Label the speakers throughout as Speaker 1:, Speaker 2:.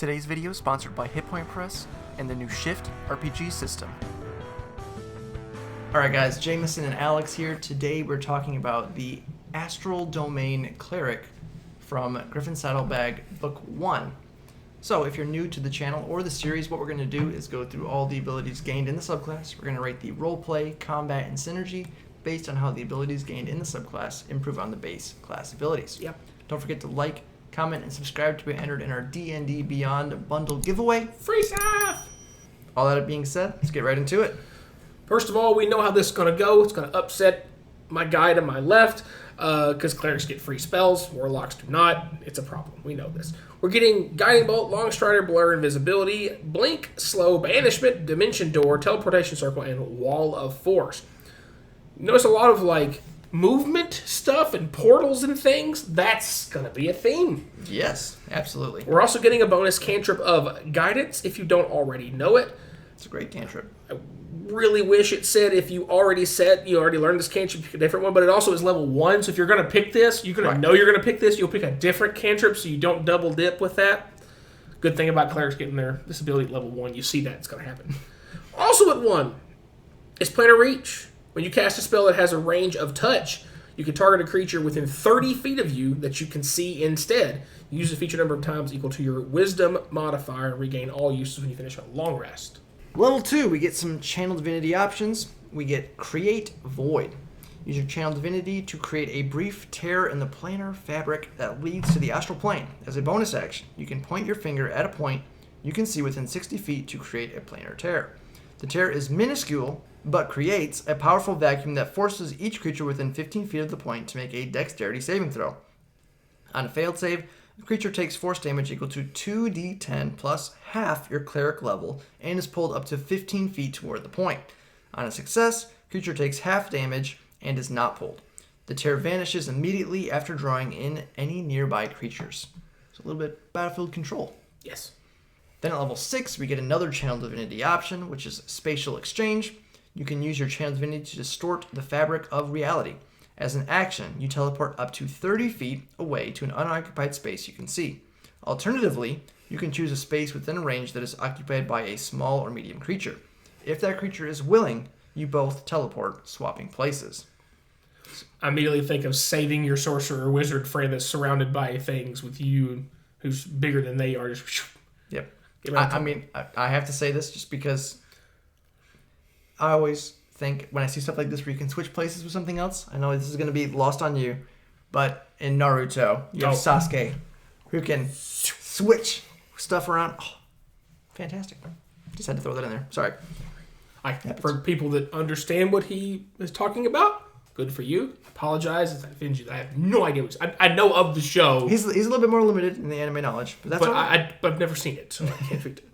Speaker 1: Today's video is sponsored by Hit Point Press and the new Shift RPG system. Alright guys, Jameson and Alex here. Today we're talking about the Astral Domain Cleric from Griffon Saddlebag Book 1. So if you're new to the channel or the series, what we're going to do is go through all the abilities gained in the subclass. We're going to rate the roleplay, combat, and synergy based on how the abilities gained in the subclass improve on the base class abilities.
Speaker 2: Yep.
Speaker 1: Don't forget to like, comment, and subscribe to be entered in our D&D Beyond bundle giveaway.
Speaker 2: Free stuff!
Speaker 1: All that being said, let's get right into it.
Speaker 2: First of all, we know how this is going to go. It's going to upset my guy to my left, because clerics get free spells, warlocks do not. It's a problem. We know this. We're getting Guiding Bolt, Long Strider, Blur, Invisibility, Blink, Slow, Banishment, Dimension Door, Teleportation Circle, and Wall of Force. Notice a lot of, movement stuff and portals and things. That's going to be a theme.
Speaker 1: Yes, absolutely.
Speaker 2: We're also getting a bonus cantrip of Guidance if you don't already know it.
Speaker 1: It's a great cantrip.
Speaker 2: I really wish it said if you already learned this cantrip, pick a different one, but it also is level 1, so if you're going to pick this, you're going to know you're going to pick this, you'll pick a different cantrip so you don't double dip with that. Good thing about clerics getting their this ability at level 1, you see that, it's going to happen. Also at 1 is Planar Reach. When you cast a spell that has a range of touch, you can target a creature within 30 feet of you that you can see instead. Use the feature number of times equal to your Wisdom modifier and regain all uses when you finish a long rest.
Speaker 1: Level 2, we get some Channel Divinity options. We get Create Void. Use your Channel Divinity to create a brief tear in the planar fabric that leads to the astral plane. As a bonus action, you can point your finger at a point you can see within 60 feet to create a planar tear. The tear is minuscule, but creates a powerful vacuum that forces each creature within 15 feet of the point to make a dexterity saving throw. On a failed save, the creature takes force damage equal to 2d10 plus half your cleric level and is pulled up to 15 feet toward the point. On a success, creature takes half damage and is not pulled. The tear vanishes immediately after drawing in any nearby creatures. So a little bit battlefield control.
Speaker 2: Yes.
Speaker 1: Then at level 6, we get another Channel Divinity option, which is Spatial Exchange. You can use your Channel Divinity to distort the fabric of reality. As an action, you teleport up to 30 feet away to an unoccupied space you can see. Alternatively, you can choose a space within a range that is occupied by a small or medium creature. If that creature is willing, you both teleport, swapping places.
Speaker 2: I immediately think of saving your sorcerer or wizard friend that's surrounded by things with you who's bigger than they are. Just
Speaker 1: Yep. I have to say this just because I always think when I see stuff like this where you can switch places with something else, I know this is going to be lost on you, but in Naruto, you have Sasuke who can switch stuff around. Oh, fantastic. Just had to throw that in there. Sorry.
Speaker 2: For people that understand what he is talking about, good for you. I apologize if I offend you. I have no idea. I know of the show.
Speaker 1: He's a little bit more limited in the anime knowledge, but that's all right.
Speaker 2: I've never seen it, so I can't fix it.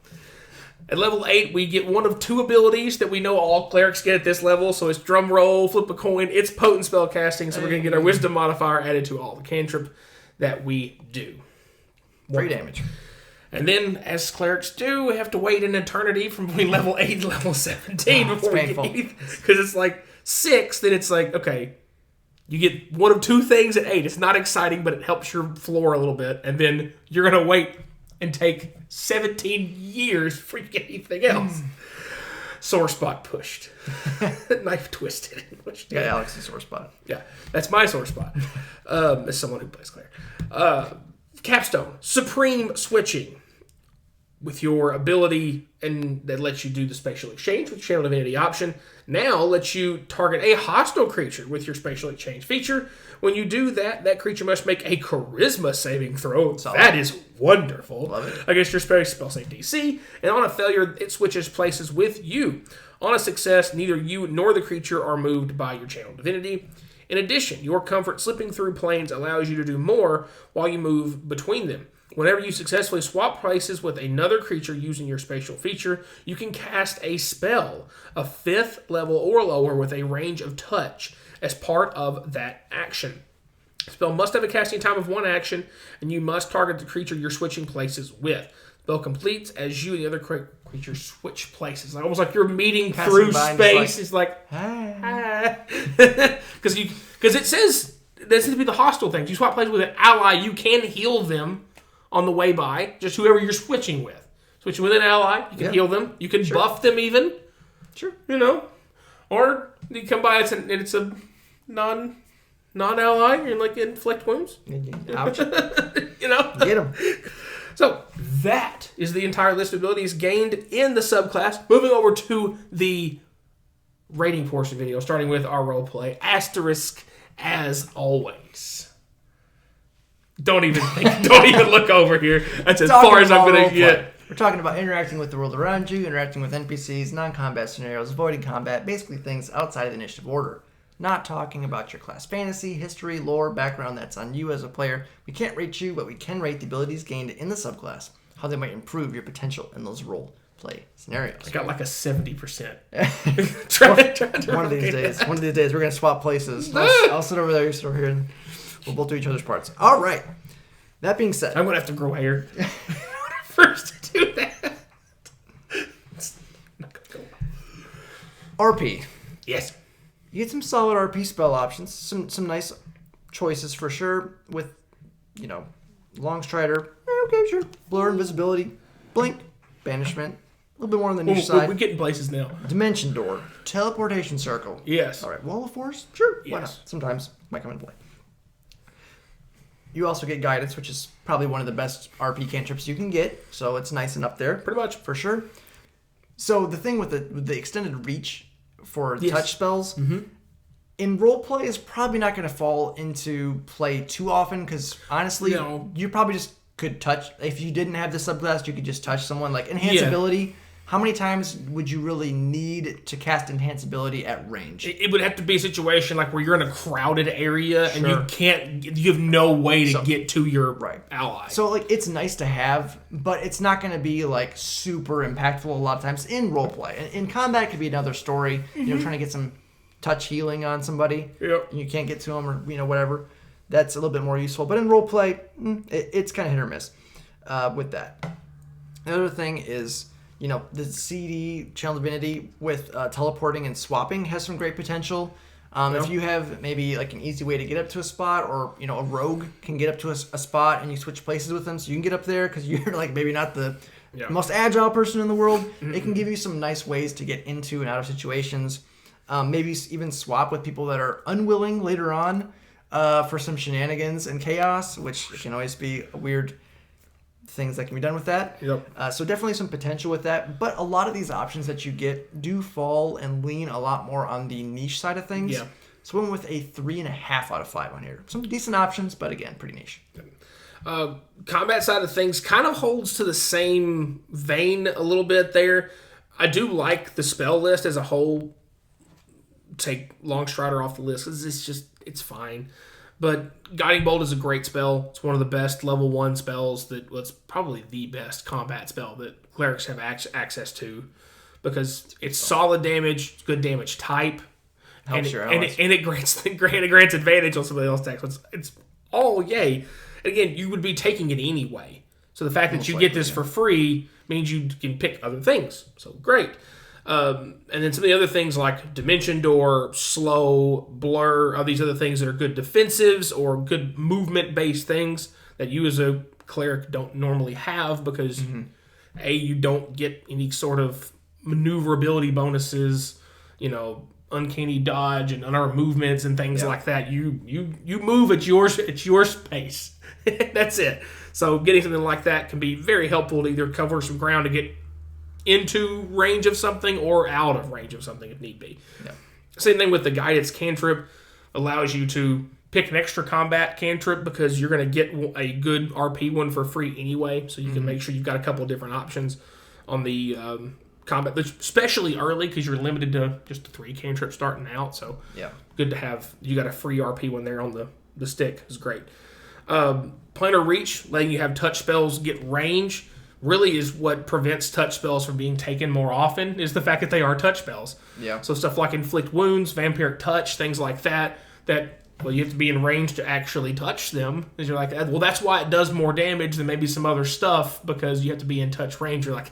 Speaker 2: At level 8, we get one of 2 abilities that we know all clerics get at this level. So it's Drum Roll, Flip a Coin. It's Potent Spell Casting, so we're going to get our Wisdom modifier added to all the cantrip that we do.
Speaker 1: Free damage.
Speaker 2: And then, as clerics do, we have to wait an eternity from between level 8 and level 17 before we get anything. Because it's like 6, then it's like, okay, you get one of 2 things at 8. It's not exciting, but it helps your floor a little bit. And then you're going to wait and take 17 years before you get anything else. Sore spot pushed. Knife twisted. Pushed.
Speaker 1: Yeah, Alex's sore spot.
Speaker 2: Yeah, that's my sore spot. As someone who plays cleric. Capstone. Supreme switching. With your ability and that lets you do the spatial exchange with Channel Divinity option. Now lets you target a hostile creature with your spatial exchange feature. When you do that, that creature must make a charisma saving throw.
Speaker 1: Solid.
Speaker 2: That is wonderful.
Speaker 1: Love it.
Speaker 2: Against your spell save DC. And on a failure, it switches places with you. On a success, neither you nor the creature are moved by your Channel Divinity. In addition, your comfort slipping through planes allows you to do more while you move between them. Whenever you successfully swap places with another creature using your spatial feature, you can cast a spell, a 5th level or lower with a range of touch, as part of that action. The spell must have a casting time of 1 action, and you must target the creature you're switching places with. The spell completes as you and the other creature switch places. Almost like you're meeting through space. It's like, because it says, this seems to be the hostile thing. You swap places with an ally, you can heal them on the way by, just whoever you're switching with. Switching with an ally, you can heal them. You can buff them even.
Speaker 1: Sure.
Speaker 2: You know. Or you come by and it's a non-ally, you're like inflict wounds.
Speaker 1: Ouch.
Speaker 2: You know?
Speaker 1: Get them.
Speaker 2: So that is the entire list of abilities gained in the subclass. Moving over to the rating portion of the video, starting with our roleplay. Asterisk as always. Don't even look over here. That's as far as I'm going to get.
Speaker 1: We're talking about interacting with the world around you, interacting with NPCs, non-combat scenarios, avoiding combat, basically things outside of the initiative order. Not talking about your class fantasy, history, lore, background. That's on you as a player. We can't rate you, but we can rate the abilities gained in the subclass, how they might improve your potential in those role play scenarios.
Speaker 2: I got like a 70%.
Speaker 1: One of these days, we're going to swap places. I'll sit over there, you sit over here, and we'll both do each other's parts. All right. That being said,
Speaker 2: I'm going to have to grow hair first to do that. It's not going to go.
Speaker 1: RP.
Speaker 2: Yes.
Speaker 1: You get some solid RP spell options, some nice choices for sure with, Long Strider, okay, sure. Blur, Invisibility, Blink, Banishment, a little bit more on the niche side.
Speaker 2: We're getting places now.
Speaker 1: Dimension Door, Teleportation Circle.
Speaker 2: Yes.
Speaker 1: All right, Wall of Force, sure, why
Speaker 2: Yes.
Speaker 1: not? Sometimes might come into play. You also get Guidance, which is probably one of the best RP cantrips you can get, so it's nice and up there.
Speaker 2: Pretty much.
Speaker 1: For sure. So the thing with the extended reach for touch spells, in roleplay is probably not going to fall into play too often because honestly, you probably just could touch. If you didn't have the subclass, you could just touch someone. Like Enhance Ability, how many times would you really need to cast Enhance Ability at range?
Speaker 2: It would have to be a situation like where you're in a crowded area and you have no way to get to your ally.
Speaker 1: So like it's nice to have, but it's not going to be like super impactful a lot of times in roleplay. In combat, it could be another story. Trying to get some touch healing on somebody.
Speaker 2: Yep.
Speaker 1: And you can't get to them or whatever. That's a little bit more useful. But in roleplay, it's kind of hit or miss with that. The other thing is, the CD Channel Divinity with teleporting and swapping has some great potential. If you have maybe like an easy way to get up to a spot, or a rogue can get up to a spot and you switch places with them so you can get up there because you're like maybe not the most agile person in the world, it can give you some nice ways to get into and out of situations. Maybe even swap with people that are unwilling later on for some shenanigans and chaos, which can always be weird things that can be done with that.
Speaker 2: Yep.
Speaker 1: So definitely some potential with that. But a lot of these options that you get do fall and lean a lot more on the niche side of things.
Speaker 2: Yeah.
Speaker 1: So we went with a 3.5 out of 5 on here. Some decent options, but again, pretty niche.
Speaker 2: Combat side of things kind of holds to the same vein a little bit there. I do like the spell list as a whole. Take Long Strider off the list because it's fine. But Guiding Bolt is a great spell. It's one of the best level 1 spells it's probably the best combat spell that clerics have access to because it's solid damage, good damage type,
Speaker 1: Helps your allies.
Speaker 2: and it grants advantage on somebody else's attacks. It's all yay. And again, you would be taking it anyway. So the fact that you get this for free means you can pick other things. So great. And then some of the other things like Dimension Door, Slow, Blur, all these other things that are good defensives or good movement-based things that you as a cleric don't normally have because, A, you don't get any sort of maneuverability bonuses, uncanny dodge and unarmed movements and things like that. You move at your pace. That's it. So getting something like that can be very helpful to either cover some ground to get into range of something or out of range of something if need be.
Speaker 1: Yeah.
Speaker 2: Same thing with the Guidance cantrip. Allows you to pick an extra combat cantrip because you're going to get a good RP one for free anyway, so you can make sure you've got a couple of different options on the combat, especially early because you're limited to just the 3 cantrips starting out, so good to have. You got a free RP one there on the stick is great. Planar Reach, letting you have touch spells get range, really is what prevents touch spells from being taken more often, is the fact that they are touch spells.
Speaker 1: Yeah.
Speaker 2: So stuff like Inflict Wounds, Vampiric Touch, things like that, you have to be in range to actually touch them. Because you're like, well, that's why it does more damage than maybe some other stuff, because you have to be in touch range. You're like,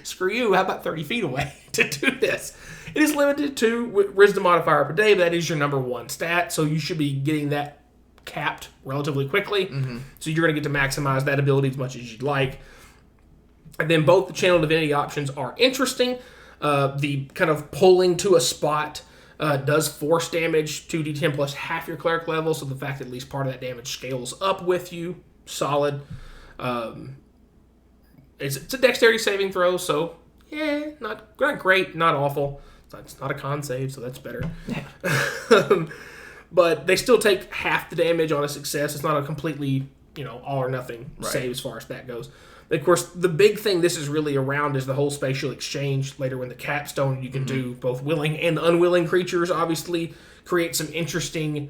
Speaker 2: screw you, how about 30 feet away to do this? It is limited to Wisdom modifier per day, but that is your number 1 stat, so you should be getting that capped relatively quickly. So you're going to get to maximize that ability as much as you'd like. And then both the Channel Divinity options are interesting. The kind of pulling to a spot does force damage 2d10 plus half your cleric level, so the fact that at least part of that damage scales up with you, solid. It's a dexterity saving throw, so yeah, not great, not awful. It's not a con save, so that's better. Yeah. But they still take half the damage on a success. It's not a completely, all or nothing save as far as that goes. Of course, the big thing this is really around is the whole spatial exchange. Later when the capstone, you can do both willing and unwilling creatures, obviously. Create some interesting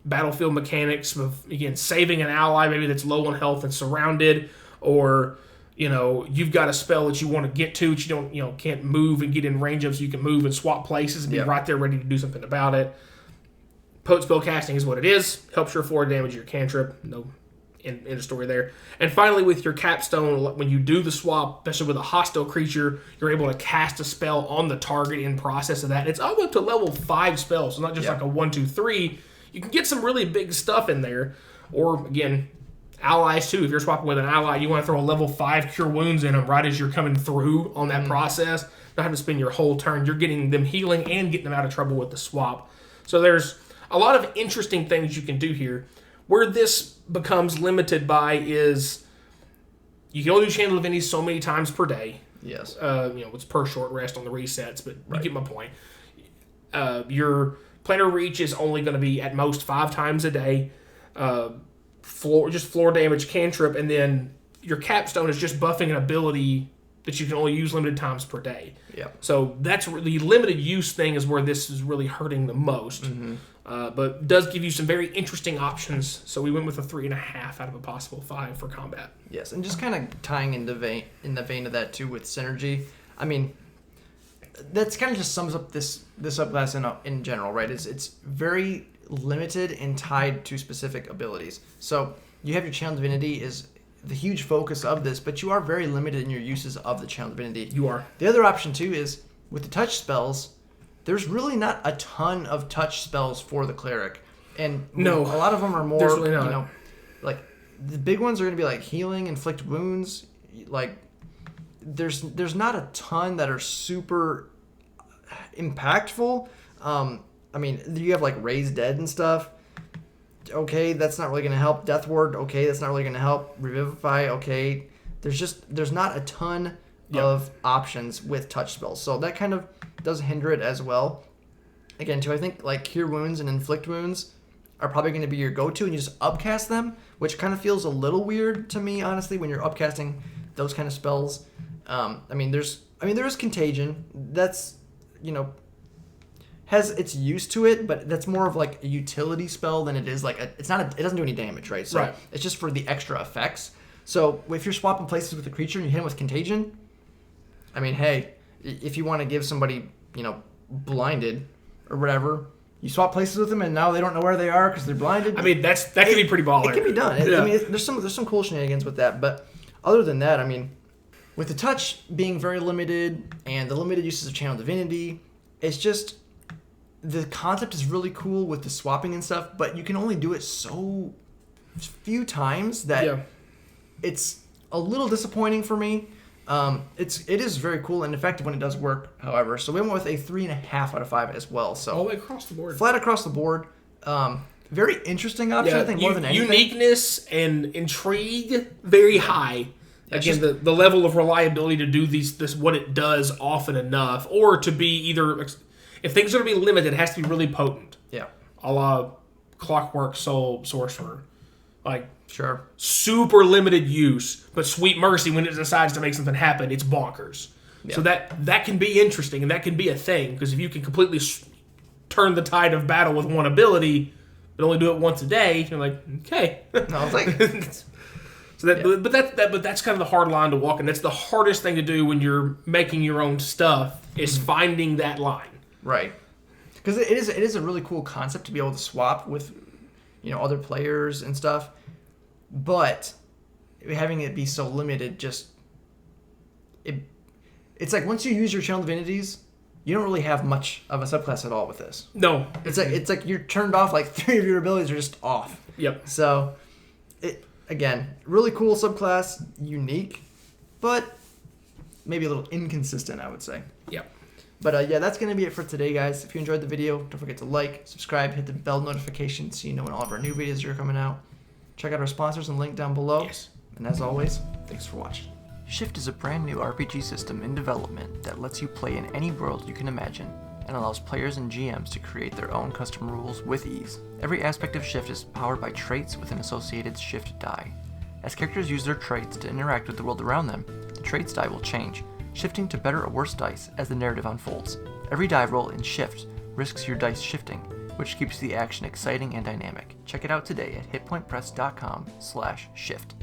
Speaker 2: battlefield mechanics of, again, saving an ally maybe that's low on health and surrounded, or, you've got a spell that you want to get to, but you don't, can't move and get in range of, so you can move and swap places and be right there ready to do something about it. Potent spell casting is what it is. Helps your forward damage your cantrip. No in the story there. And finally, with your capstone, when you do the swap, especially with a hostile creature, you're able to cast a spell on the target in process of that. And it's all up to level 5 spells, so not just like a 1, 2, 3. You can get some really big stuff in there. Or, again, allies too. If you're swapping with an ally, you want to throw a level 5 Cure Wounds in them right as you're coming through on that process. Not having to spend your whole turn. You're getting them healing and getting them out of trouble with the swap. So there's a lot of interesting things you can do here. Where this becomes limited by is you can only do Channel Divinity so many times per day.
Speaker 1: Yes.
Speaker 2: It's per short rest on the resets, but you get my point. Your planar reach is only going to be at most 5 times a day. Floor damage cantrip, and then your capstone is just buffing an ability that you can only use limited times per day. Yeah. So that's the limited use thing is where this is really hurting the most. But does give you some very interesting options. So we went with a 3.5 out of a possible 5 for combat.
Speaker 1: Yes, and just kind of tying in the vein of that too with synergy. I mean, that's kind of just sums up this subclass in general, right? It's very limited and tied to specific abilities. So you have your Channel Divinity is the huge focus of this, but you are very limited in your uses of the Channel Divinity. You are. The other option too is with the touch spells. There's really not a ton of touch spells for the cleric, and a lot of them are more, really like the big ones are going to be like healing, inflict wounds. Like there's not a ton that are super impactful. I mean, you have like Raise Dead and stuff. Okay, that's not really going to help. Death Ward. Okay, that's not really going to help. Revivify. Okay, there's not a ton of options with touch spells, so that kind of does hinder it as well. Again, too, I think like Cure Wounds and Inflict Wounds are probably going to be your go-to, and you just upcast them, which kind of feels a little weird to me, honestly, when you're upcasting those kind of spells. I mean, there is Contagion. That's, has its use to it, but that's more of like a utility spell than it is like it doesn't do any damage, right? So it's just for the extra effects. So if you're swapping places with a creature and you hit him with Contagion, I mean, hey, if you want to give somebody, blinded or whatever, you swap places with them and now they don't know where they are because they're blinded.
Speaker 2: I mean, that can be pretty baller.
Speaker 1: It can be done. I mean, there's some cool shenanigans with that, but other than that, I mean, with the touch being very limited and the limited uses of Channel Divinity, it's just the concept is really cool with the swapping and stuff, but you can only do it so few times that it's a little disappointing for me. It is very cool and effective when it does work, however. So we went with a 3.5 out of 5 as well. So
Speaker 2: all the way across the board.
Speaker 1: Flat across the board. Very interesting option, I think, more than anything.
Speaker 2: Uniqueness and intrigue, very high. Again, the level of reliability to do this what it does often enough, or to be either, if things are going to be limited, it has to be really potent. Yeah. A la Clockwork Soul Sorcerer. Like, sure, super limited use, but sweet mercy when it decides to make something happen, it's bonkers. Yeah. So that can be interesting, and that can be a thing, because if you can completely turn the tide of battle with one ability, but only do it once a day, you're like, okay. No, it's like, but that's kind of the hard line to walk, and that's the hardest thing to do when you're making your own stuff is finding that line. Right. Because it is a really cool concept to be able to swap with, other players and stuff, but having it be so limited it's like once you use your Channel Divinities, you don't really have much of a subclass at all with this. No. It's like you're turned off, like 3 of your abilities are just off. Yep.
Speaker 1: So, again, really cool subclass, unique, but maybe a little inconsistent, I would say.
Speaker 2: Yep.
Speaker 1: But yeah, that's going to be it for today, guys. If you enjoyed the video, don't forget to like, subscribe, hit the bell notification so you know when all of our new videos are coming out. Check out our sponsors and link down below.
Speaker 2: Yes.
Speaker 1: And as always, thanks for watching. Shift is a brand new RPG system in development that lets you play in any world you can imagine and allows players and GMs to create their own custom rules with ease. Every aspect of Shift is powered by traits with an associated Shift die. As characters use their traits to interact with the world around them, the traits die will change, shifting to better or worse dice as the narrative unfolds. Every die roll in Shift risks your dice shifting, which keeps the action exciting and dynamic. Check it out today at hitpointpress.com/shift.